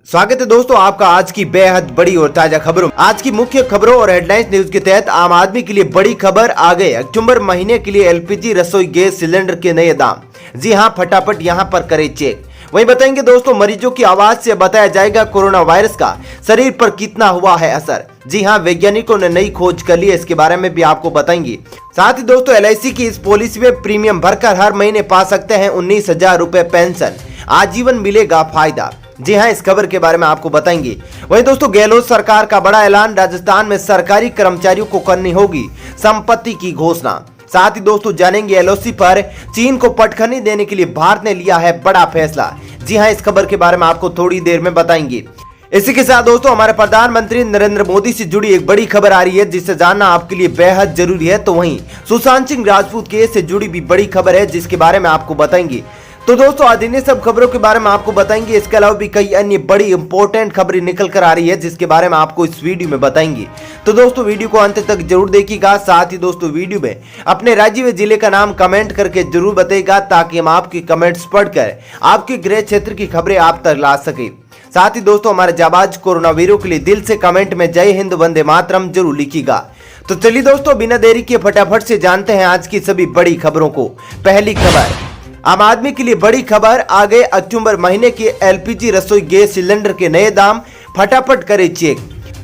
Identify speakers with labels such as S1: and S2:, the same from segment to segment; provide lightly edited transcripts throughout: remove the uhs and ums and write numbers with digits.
S1: स्वागत है दोस्तों आपका आज की बेहद बड़ी और ताजा खबरों। आज की मुख्य खबरों और हेडलाइंस न्यूज के तहत आम आदमी के लिए बड़ी खबर आ गए। अक्टूबर महीने के लिए एलपीजी रसोई गैस सिलेंडर के नए दाम। जी हां, फटाफट यहां पर करें चेक। वहीं बताएंगे दोस्तों, मरीजों की आवाज से बताया जाएगा कोरोना वायरस का शरीर पर कितना हुआ है असर। जी हां, वैज्ञानिकों ने नई खोज कर ली है, इसके बारे में भी आपको बताएंगे। साथ ही दोस्तों, एलआईसी की इस पॉलिसी में प्रीमियम भरकर हर महीने पा सकते हैं 19,000 रुपए पेंशन, आजीवन मिलेगा फायदा। जी हां, इस खबर के बारे में आपको बताएंगे। वहीं दोस्तों, गहलोत सरकार का बड़ा ऐलान, राजस्थान में सरकारी कर्मचारियों को करनी होगी संपत्ति की घोषणा। साथ ही दोस्तों, जानेंगे एलओसी पर चीन को पटखनी देने के लिए भारत ने लिया है बड़ा फैसला। जी हां, इस खबर के बारे में आपको थोड़ी देर में बताएंगे। इसी के साथ दोस्तों, हमारे प्रधानमंत्री नरेंद्र मोदी से जुड़ी एक बड़ी खबर आ रही है जिसे जानना आपके लिए बेहद जरूरी है। तो वहीं सुशांत सिंह राजपूत केस से जुड़ी भी बड़ी खबर है जिसके बारे में आपको बताएंगे। तो दोस्तों, आज इन्हीं सब खबरों के बारे में आपको बताएंगे। इसके अलावा भी कई अन्य बड़ी इंपॉर्टेंट खबरें निकल कर आ रही है जिसके बारे में आपको इस वीडियो में बताएंगे। तो दोस्तों, वीडियो को अंत तक जरूर देखिएगा। साथ ही दोस्तों, वीडियो में अपने राज्य व जिले का नाम कमेंट करके जरूर बताइएगा ताकि हम आपके कमेंट्स पढ़कर आपके गृह क्षेत्र की खबरें आप तक ला सके। साथ ही दोस्तों, हमारे जाबाज कोरोना वीरों के लिए दिल से कमेंट में जय हिंद वंदे मातरम जरूर लिखिएगा। तो चलिए दोस्तों, बिना देरी के फटाफट से जानते हैं आज की सभी बड़ी खबरों को। पहली खबर, आम आदमी के लिए बड़ी खबर आ गए। अक्टूबर महीने के एलपीजी रसोई गैस सिलेंडर के नए दाम, फटाफट करें चेक।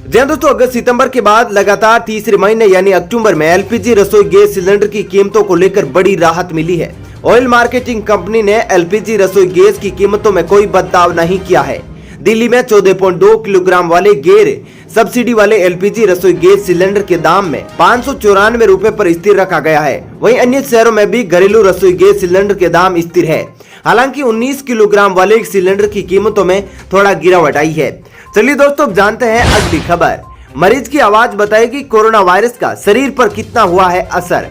S1: जी दोस्तों, अगस्त सितंबर के बाद लगातार तीसरे महीने यानी अक्टूबर में एलपीजी रसोई गैस सिलेंडर की कीमतों को लेकर बड़ी राहत मिली है। ऑयल मार्केटिंग कंपनी ने एलपीजी रसोई गैस की कीमतों में कोई बदलाव नहीं किया है। दिल्ली में 14.2 किलोग्राम वाले गैर सब्सिडी वाले एलपीजी रसोई गैस सिलेंडर के दाम में 594 रुपए पर स्थिर रखा गया है। वहीं अन्य शहरों में भी घरेलू रसोई गैस सिलेंडर के दाम स्थिर है। हालांकि 19 किलोग्राम वाले सिलेंडर की कीमतों में थोड़ा गिरावट आई है। चलिए दोस्तों, अब जानते हैं अगली खबर। मरीज की आवाज बताएगी कोरोना वायरस का शरीर पर कितना हुआ है असर।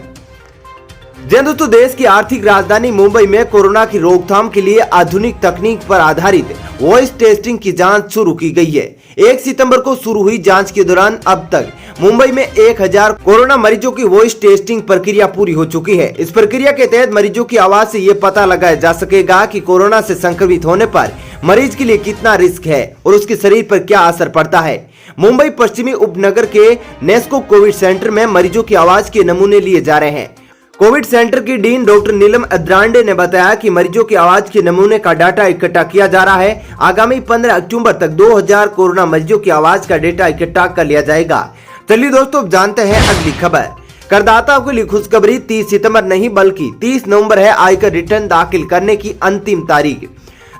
S1: जी दोस्तों, देश की आर्थिक राजधानी मुंबई में कोरोना की रोकथाम के लिए आधुनिक तकनीक पर आधारित वॉइस टेस्टिंग की जांच शुरू की गई है। 1 सितंबर को शुरू हुई जांच के दौरान अब तक मुंबई में 1000 कोरोना मरीजों की वॉइस टेस्टिंग प्रक्रिया पूरी हो चुकी है। इस प्रक्रिया के तहत मरीजों की आवाज से ये पता लगाया जा सकेगा कि कोरोना से संक्रमित होने पर मरीज के लिए कितना रिस्क है और उसके शरीर पर क्या असर पड़ता है। मुंबई पश्चिमी उपनगर के नेस्को कोविड सेंटर में मरीजों की आवाज के नमूने लिए जा रहे हैं। कोविड सेंटर की डीन डॉक्टर नीलम अद्रांडे ने बताया कि मरीजों की आवाज के नमूने का डाटा इकट्ठा किया जा रहा है। आगामी 15 अक्टूबर तक 2000 कोरोना मरीजों की आवाज का डेटा इकट्ठा कर लिया जाएगा। चलिए दोस्तों, जानते हैं अगली खबर। करदाताओं के लिए खुशखबरी, 30 सितंबर नहीं बल्कि 30 नवंबर है आयकर रिटर्न दाखिल करने की अंतिम तारीख।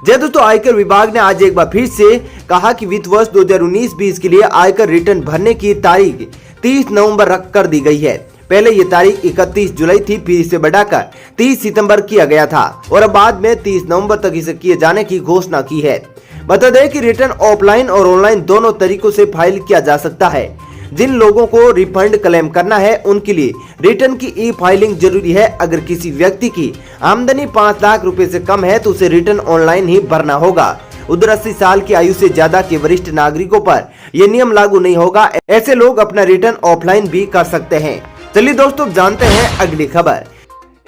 S1: जी दोस्तों, आयकर विभाग ने आज एक बार फिर से कहा कि वित्त वर्ष 2019-20 के लिए आयकर रिटर्न भरने की तारीख 30 नवंबर रख कर दी गई है। पहले ये तारीख 31 जुलाई थी, फिर इसे बढ़ाकर 30 सितंबर किया गया था और अब बाद में 30 नवंबर तक इसे किए जाने की घोषणा की है। बता दें कि रिटर्न ऑफलाइन और ऑनलाइन दोनों तरीकों से फाइल किया जा सकता है। जिन लोगों को रिफंड क्लेम करना है उनके लिए रिटर्न की ई फाइलिंग जरूरी है। अगर किसी व्यक्ति की आमदनी 5 लाख रुपए से कम है तो उसे रिटर्न ऑनलाइन ही भरना होगा। उधर 80 साल की आयु से ज्यादा के वरिष्ठ नागरिकों पर यह नियम लागू नहीं होगा। ऐसे लोग अपना रिटर्न ऑफलाइन भी कर सकते हैं। चलिए दोस्तों, जानते हैं अगली खबर।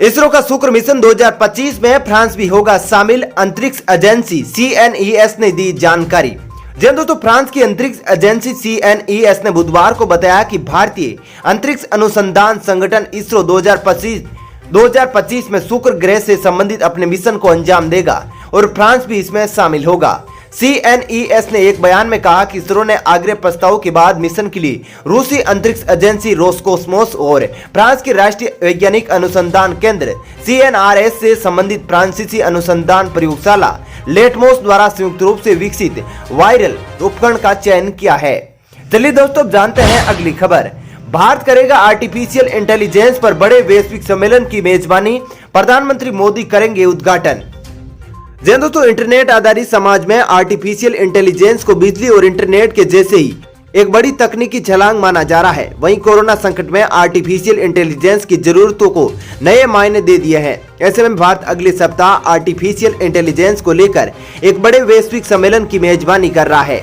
S1: इसरो का शुक्र मिशन 2025 में फ्रांस भी होगा शामिल, अंतरिक्ष एजेंसी CNES ने दी जानकारी। जी दोस्तों, फ्रांस की अंतरिक्ष एजेंसी CNES ने बुधवार को बताया कि भारतीय अंतरिक्ष अनुसंधान संगठन इसरो 2025 में शुक्र ग्रह से संबंधित अपने मिशन को अंजाम देगा और फ्रांस भी इसमें शामिल होगा। CNES ने एक बयान में कहा कि इसरो ने आग्रह प्रस्ताव के बाद मिशन के लिए रूसी अंतरिक्ष एजेंसी रोसकोस्मोस और फ्रांस के राष्ट्रीय वैज्ञानिक अनुसंधान केंद्र CNRS से संबंधित फ्रांसीसी अनुसंधान प्रयोगशाला लेटमोस द्वारा संयुक्त रूप से विकसित वायरल उपकरण का चयन किया है। चलिए दोस्तों, जानते हैं अगली खबर। भारत करेगा आर्टिफिशियल इंटेलिजेंस पर बड़े वैश्विक सम्मेलन की मेजबानी, प्रधानमंत्री मोदी करेंगे उद्घाटन। जी दोस्तों, इंटरनेट आधारित समाज में आर्टिफिशियल इंटेलिजेंस को बिजली और इंटरनेट के जैसे ही एक बड़ी तकनीकी छलांग माना जा रहा है। वहीं कोरोना संकट में आर्टिफिशियल इंटेलिजेंस की जरूरतों को नए मायने दे दिए हैं। ऐसे में भारत अगले सप्ताह आर्टिफिशियल इंटेलिजेंस को लेकर एक बड़े वैश्विक सम्मेलन की मेजबानी कर रहा है।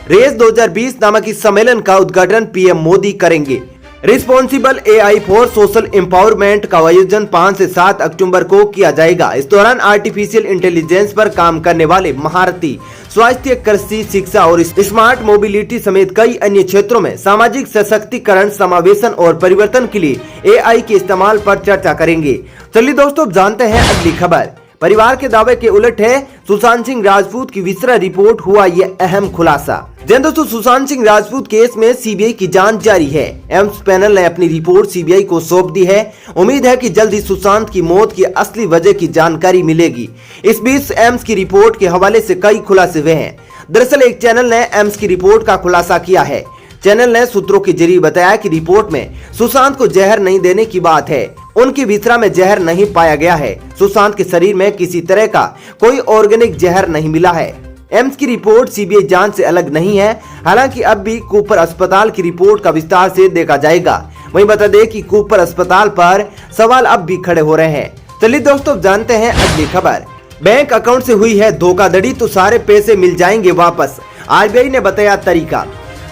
S1: रेस 2020 नामक इस सम्मेलन का उद्घाटन PM मोदी करेंगे। Responsible AI for social empowerment का आयोजन 5 से 7 अक्टूबर को किया जाएगा। इस दौरान आर्टिफिशियल इंटेलिजेंस पर काम करने वाले महारथी स्वास्थ्य, कृषि, शिक्षा और स्मार्ट मोबिलिटी समेत कई अन्य क्षेत्रों में सामाजिक सशक्तिकरण, समावेशन और परिवर्तन के लिए AI के इस्तेमाल पर चर्चा करेंगे। चलिए दोस्तों, जानते हैं अगली खबर। परिवार के दावे के उलट है सुशांत सिंह राजपूत की विस्तार रिपोर्ट, हुआ ये अहम खुलासा। दोस्तों, सुशांत सिंह राजपूत केस में सीबीआई की जांच जारी है। एम्स पैनल ने अपनी रिपोर्ट सीबीआई को सौंप दी है। उम्मीद है कि जल्द ही सुशांत की मौत की असली वजह की जानकारी मिलेगी। इस बीच एम्स की रिपोर्ट के हवाले से कई खुलासे हुए हैं। दरअसल एक चैनल ने एम्स की रिपोर्ट का खुलासा किया है। चैनल ने सूत्रों के जरिए बताया कि रिपोर्ट में सुशांत को जहर नहीं देने की बात है। उनकी विसरा में जहर नहीं पाया गया है। सुशांत के शरीर में किसी तरह का कोई ऑर्गेनिक जहर नहीं मिला है। एम्स की रिपोर्ट सीबीआई जांच से अलग नहीं है। हालांकि अब भी कूपर अस्पताल की रिपोर्ट का विस्तार से देखा जाएगा। वहीं बता दें कि कूपर अस्पताल पर सवाल अब भी खड़े हो रहे हैं। चलिए दोस्तों, जानते हैं अगली खबर। बैंक अकाउंट से हुई है धोखाधड़ी तो सारे पैसे मिल जाएंगे वापस, आरबीआई ने बताया तरीका।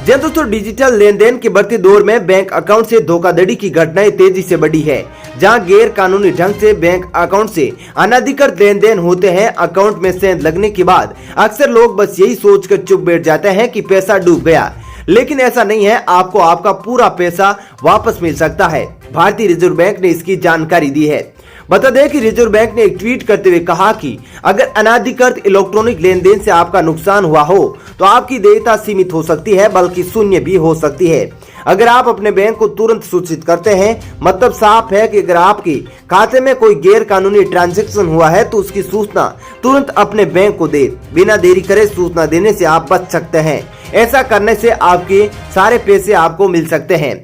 S1: दोस्तों, डिजिटल लेन देन के बढ़ते दौर में बैंक अकाउंट से धोखाधड़ी की घटनाएं तेजी से बढ़ी है। जहां गैर कानूनी ढंग से बैंक अकाउंट से अनधिकृत लेन देन होते हैं। अकाउंट में सेंध लगने के बाद अक्सर लोग बस यही सोचकर चुप बैठ जाते हैं कि पैसा डूब गया, लेकिन ऐसा नहीं है। आपको आपका पूरा पैसा वापस मिल सकता है। भारतीय रिजर्व बैंक ने इसकी जानकारी दी है। बता दें कि रिजर्व बैंक ने एक ट्वीट करते हुए कहा कि अगर अनाधिकृत इलेक्ट्रॉनिक लेन देन से आपका नुकसान हुआ हो तो आपकी देयता सीमित हो सकती है, बल्कि शून्य भी हो सकती है। अगर आप अपने बैंक को तुरंत सूचित करते हैं, मतलब साफ है कि अगर आपके खाते में कोई गैर कानूनी ट्रांजैक्शन हुआ है तो उसकी सूचना तुरंत अपने बैंक को दे। बिना देरी करे सूचना देने से आप बच सकते हैं। ऐसा करने से आपके सारे पैसे आपको मिल सकते हैं।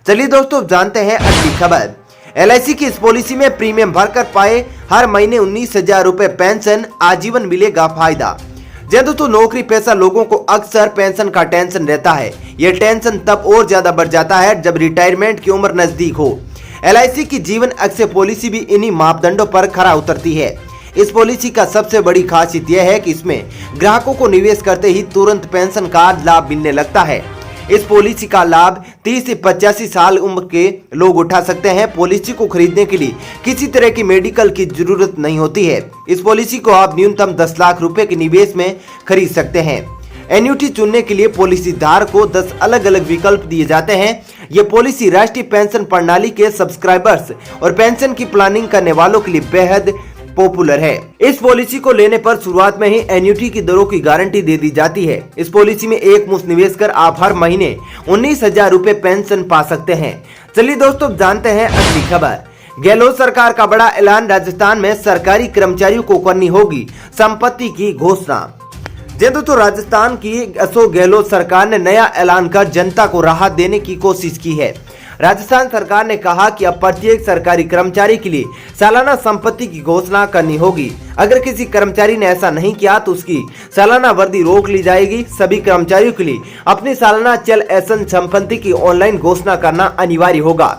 S1: चलिए दोस्तों, जानते हैं अगली खबर। LIC की इस पॉलिसी में प्रीमियम भरकर पाए हर महीने 19,000 रुपए पेंशन, आजीवन मिलेगा फायदा। दोस्तों, नौकरी पेशा लोगों को अक्सर पेंशन का टेंशन रहता है। यह टेंशन तब और ज्यादा बढ़ जाता है जब रिटायरमेंट की उम्र नजदीक हो। LIC की जीवन अक्षय पॉलिसी भी इन्हीं मापदंडों पर खरा उतरती है। इस पॉलिसी का सबसे बड़ी खासियत यह है कि इसमें ग्राहकों को निवेश करते ही तुरंत पेंशन का लाभ मिलने लगता है। इस पॉलिसी का लाभ 30 से 85 साल उम्र के लोग उठा सकते हैं। पॉलिसी को खरीदने के लिए किसी तरह की मेडिकल की जरूरत नहीं होती है। इस पॉलिसी को आप न्यूनतम 10 लाख रुपए के निवेश में खरीद सकते हैं। एन्युटी चुनने के लिए पॉलिसी धारक को 10 अलग अलग विकल्प दिए जाते हैं। ये पॉलिसी राष्ट्रीय पेंशन प्रणाली के सब्सक्राइबर्स और पेंशन की प्लानिंग करने वालों के लिए बेहद पॉपुलर है। इस पॉलिसी को लेने पर शुरुआत में ही एन्युटी की दरों की गारंटी दे दी जाती है। इस पॉलिसी में एक मुश्त निवेश कर आप हर महीने 19,000 रुपए पेंशन पा सकते हैं। चलिए दोस्तों, जानते हैं अगली खबर। गहलोत सरकार का बड़ा ऐलान, राजस्थान में सरकारी कर्मचारियों को करनी होगी संपत्ति की घोषणा। दोस्तों, राजस्थान की अशोक गहलोत सरकार ने नया ऐलान कर जनता को राहत देने की कोशिश की है। राजस्थान सरकार ने कहा कि अब प्रत्येक सरकारी कर्मचारी के लिए सालाना संपत्ति की घोषणा करनी होगी। अगर किसी कर्मचारी ने ऐसा नहीं किया तो उसकी सालाना वर्दी रोक ली जाएगी। सभी कर्मचारियों के लिए अपनी सालाना चल अचल संपत्ति की ऑनलाइन घोषणा करना अनिवार्य होगा।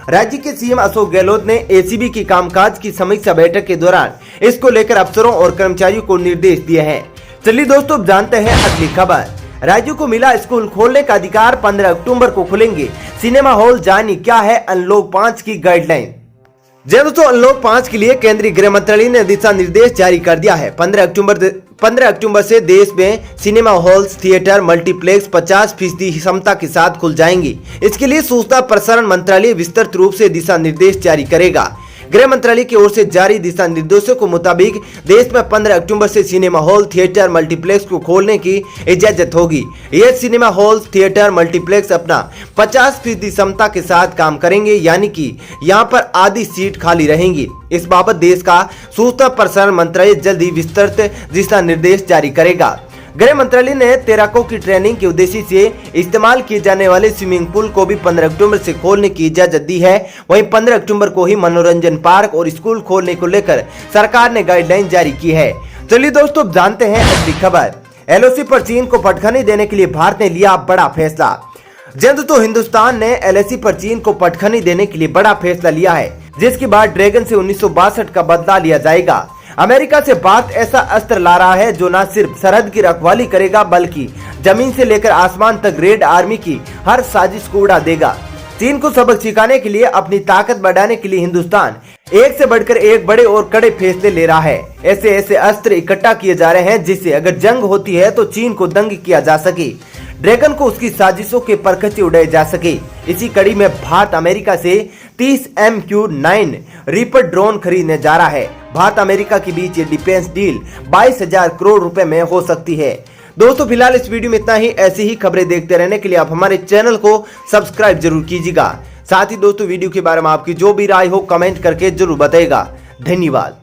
S1: राज्य के सीएम अशोक गहलोत ने एसीबी की कामकाज की समीक्षा बैठक के दौरान इसको लेकर अफसरों और कर्मचारियों को निर्देश दिए हैं। चलिए दोस्तों, जानते हैं अगली खबर। राज्यों को मिला स्कूल खोलने का अधिकार, 15 अक्टूबर को खुलेंगे सिनेमा हॉल। जानिए क्या है अनलॉक 5 की गाइडलाइन। दोस्तों, अनलॉक 5 के लिए केंद्रीय गृह मंत्रालय ने दिशा निर्देश जारी कर दिया है। 15 अक्टूबर से देश में सिनेमा हॉल्स, थिएटर, मल्टीप्लेक्स 50% क्षमता के साथ खुल जाएंगी। इसके लिए सूचना प्रसारण मंत्रालय विस्तृत रूप से दिशा निर्देश जारी करेगा। गृह मंत्रालय की ओर से जारी दिशा निर्देशों के मुताबिक देश में 15 अक्टूबर से सिनेमा हॉल, थिएटर, मल्टीप्लेक्स को खोलने की इजाजत होगी। ये सिनेमा हॉल, थिएटर, मल्टीप्लेक्स अपना 50% क्षमता के साथ काम करेंगे, यानी कि यहाँ पर आधी सीट खाली रहेंगी। इस बाबत देश का सूचना प्रसारण मंत्रालय जल्द ही विस्तृत दिशा निर्देश जारी करेगा। गृह मंत्रालय ने तैराकों की ट्रेनिंग के उद्देश्य से इस्तेमाल किए जाने वाले स्विमिंग पूल को भी 15 अक्टूबर से खोलने की इजाजत दी है। वहीं 15 अक्टूबर को ही मनोरंजन पार्क और स्कूल खोलने को लेकर सरकार ने गाइडलाइन जारी की है। चलिए दोस्तों, जानते हैं अगली खबर। LOC पर चीन को पटखनी देने के लिए भारत ने लिया बड़ा फैसला। तो हिंदुस्तान ने LOC पर चीन को पटखनी देने के लिए बड़ा फैसला लिया है, जिसके बाद ड्रैगन से 1962 का बदला लिया जाएगा। अमेरिका से भारत ऐसा अस्त्र ला रहा है जो न सिर्फ सरहद की रखवाली करेगा, बल्कि जमीन से लेकर आसमान तक रेड आर्मी की हर साजिश को उड़ा देगा। चीन को सबक सिखाने के लिए, अपनी ताकत बढ़ाने के लिए हिंदुस्तान एक से बढ़कर एक बड़े और कड़े फैसले ले रहा है। ऐसे ऐसे अस्त्र इकट्ठा किए जा रहे हैं जिससे अगर जंग होती है तो चीन को दंग किया जा सके, ड्रैगन को उसकी साजिशों के परखचे उड़ाए जा सके। इसी कड़ी में भारत अमेरिका से 30 MQ-9 रीपर ड्रोन खरीदने जा रहा है। भारत अमेरिका के बीच ये डिफेंस डील 22,000 करोड़ रुपए में हो सकती है। दोस्तों फिलहाल इस वीडियो में इतना ही। ऐसी ही खबरें देखते रहने के लिए आप हमारे चैनल को सब्सक्राइब जरूर कीजिएगा। साथ ही दोस्तों वीडियो के बारे में आपकी जो भी राय हो कमेंट करके जरूर बताइएगा। धन्यवाद।